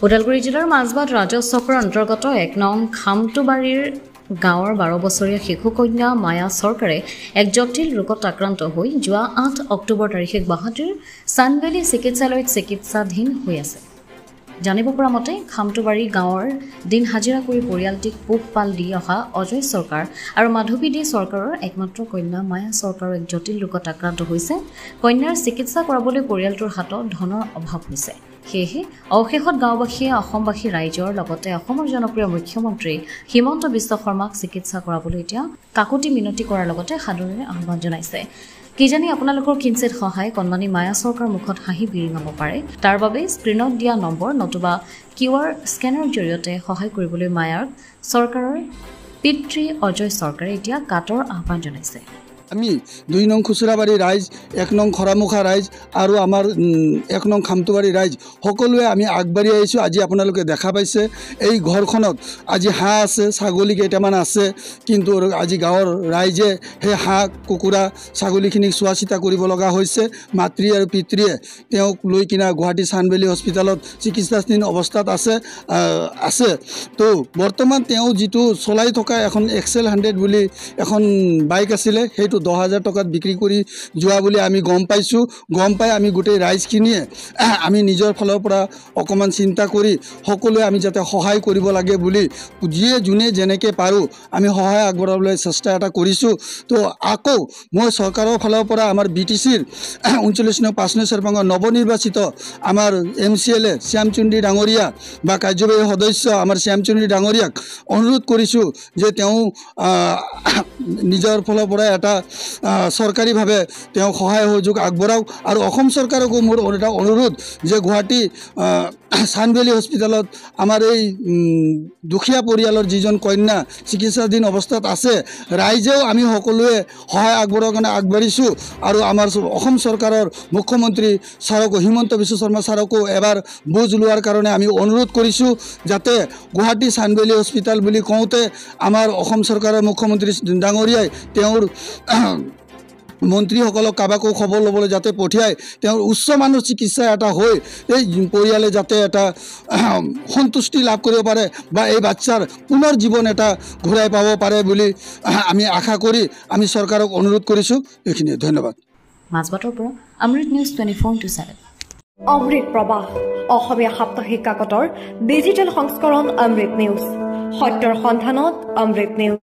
ওদালগুৰি জিলাৰ মাজবাট ৰাজহ চক্ৰৰ অন্তৰ্গত 1 নং খামটোবাৰীৰ গাঁৱৰ 12 বছৰীয়া শিশু কন্যা মায়া চৰকাৰে এক জটিল ৰোগত আক্ৰান্ত হৈ যোৱা 8 অক্টোবৰ তাৰিখে গুৱাহাটীৰ সানভেলী চিকিৎসালয়ত চিকিৎসাধীন হৈ আছে। জানিব পৰা মতে খামটোবাৰী গাঁৱৰ দিন হাজিৰা কৰি পৰিয়ালটিক পোহপাল দি অহা অজয় চৰকাৰ আৰু মাধৱী দে চৰকাৰৰ একমাত্ৰ কন্যা মায়া চৰকাৰৰ এক জটিল ৰোগত আক্ৰান্ত হৈছে। কন্যাৰ চিকিৎসা কৰাবলৈ পৰিয়ালটোৰ হাতত ধনৰ অভাৱ হৈছে। সেয়েহে অৱশেষত গাঁওবাসীয়ে অসমবাসী ৰাইজৰ লগতে অসমৰ জনপ্ৰিয় মুখ্যমন্ত্ৰী হিমন্ত বিশ্ব শৰ্মাক চিকিৎসা কৰাবলৈ এতিয়া কাকুতি মিনতি কৰাৰ লগতে সাদৰেৰে আহ্বান জনাইছে। কিজানি আপোনালোকৰ কিঞ্চিত সহায় কণমানি মায়া চৰকাৰ মুখত হাঁহি বিৰিঙাব পাৰে। তাৰ বাবে স্ক্ৰীনত দিয়া নম্বৰ নতুবা QR স্কেনাৰৰ জৰিয়তে সহায় কৰিবলৈ মায়াক চৰকাৰৰ পিতৃ অজয় চৰকাৰে এতিয়া কাটৰ আহ্বান জনাইছে। আমি 2 নং খুচুৰাবাৰী ৰাইজ 1 নং খৰামুখা ৰাইজ আৰু আমাৰ 1 নং খামটোবাৰী ৰাইজ সকলোৱে আমি আগবাঢ়ি আহিছোঁ। আজি আপোনালোকে দেখা পাইছে এই ঘৰখনত আজি হাঁহ আছে, ছাগলী কেইটামান আছে, কিন্তু আজি গাঁৱৰ ৰাইজে সেই হাঁহ কুকুৰা ছাগলীখিনিক চোৱা চিতা কৰিব লগা হৈছে। মাতৃ আৰু পিতৃয়ে তেওঁক লৈ কিনা গুৱাহাটী সানভেলী হস্পিটেলত চিকিৎসাধীন অৱস্থাত আছে। তো বৰ্তমান তেওঁ যিটো চলাই থকা এখন এক্সেল 100 বুলি এখন বাইক আছিলে, সেইটো 10,000 টকাত বিক্ৰী কৰি যোৱা বুলি আমি গম পাইছোঁ। গম পাই আমি গোটেই ৰাইজখিনিয়ে আমি নিজৰ ফালৰ পৰা অকণমান চিন্তা কৰি সকলোৱে আমি যাতে সহায় কৰিব লাগে বুলি যিয়ে যোনে যেনেকৈ পাৰোঁ আমি সহায় আগবঢ়াবলৈ চেষ্টা এটা কৰিছোঁ। তো আকৌ মই চৰকাৰৰ ফালৰ পৰা আমাৰ BTCৰ 39 নং 5 নং চেৰপাঙৰ নৱনিৰ্বাচিত আমাৰ MCLA শ্যামচুন্দ্ৰী ডাঙৰীয়া বা কাৰ্যবাহী সদস্য আমাৰ শ্যামচুন্দ্ৰী ডাঙৰীয়াক অনুৰোধ কৰিছোঁ যে তেওঁ নিজৰ ফালৰ পৰা এটা চৰকাৰীভাৱে তেওঁ সহায় সহযোগ আগবঢ়াওক। আৰু অসম চৰকাৰকো মোৰ এটা অনুৰোধ যে গুৱাহাটী সানভেলী হস্পিটেলত আমাৰ এই দুখীয়া পৰিয়ালৰ যিজন কন্যা চিকিৎসাধীন অৱস্থাত আছে, ৰাইজেও আমি সকলোৱে সহায় আগবঢ়োৱাৰ কাৰণে আগবাঢ়িছোঁ। আৰু আমাৰ অসম চৰকাৰৰ মুখ্যমন্ত্ৰী ছাৰকো হিমন্ত বিশ্ব শৰ্মা ছাৰকো এবাৰ বুজ লোৱাৰ কাৰণে আমি অনুৰোধ কৰিছোঁ যাতে গুৱাহাটী সানভেলী হস্পিটেল বুলি কওঁতে আমাৰ অসম চৰকাৰৰ মুখ্যমন্ত্ৰী ডাঙৰীয়াই তেওঁৰ মন্ত্ৰীসকলক কাবাকো খবৰ ল'বলৈ যাতে পঠিয়ায়, তেওঁৰ উচ্চ মানৰ চিকিৎসা এটা হৈ এই পৰিয়ালে যাতে এটা সন্তুষ্টি লাভ কৰিব পাৰে বা এই বাচ্চাৰ পুনৰ জীৱন এটা ঘূৰাই পাব পাৰে বুলি আমি আশা কৰি আমি চৰকাৰক অনুৰোধ কৰিছোঁ। এইখিনিয়ে, ধন্যবাদ। মাজবাটৰ পৰা অমৃত নিউজ 24/7। অমৃত প্ৰবাহ অসমীয়া সাপ্তাহিক কাকতৰ ডিজিটেল সংস্কৰণ অমৃত নিউজ, সত্যৰ সন্ধানত অমৃত নিউজ।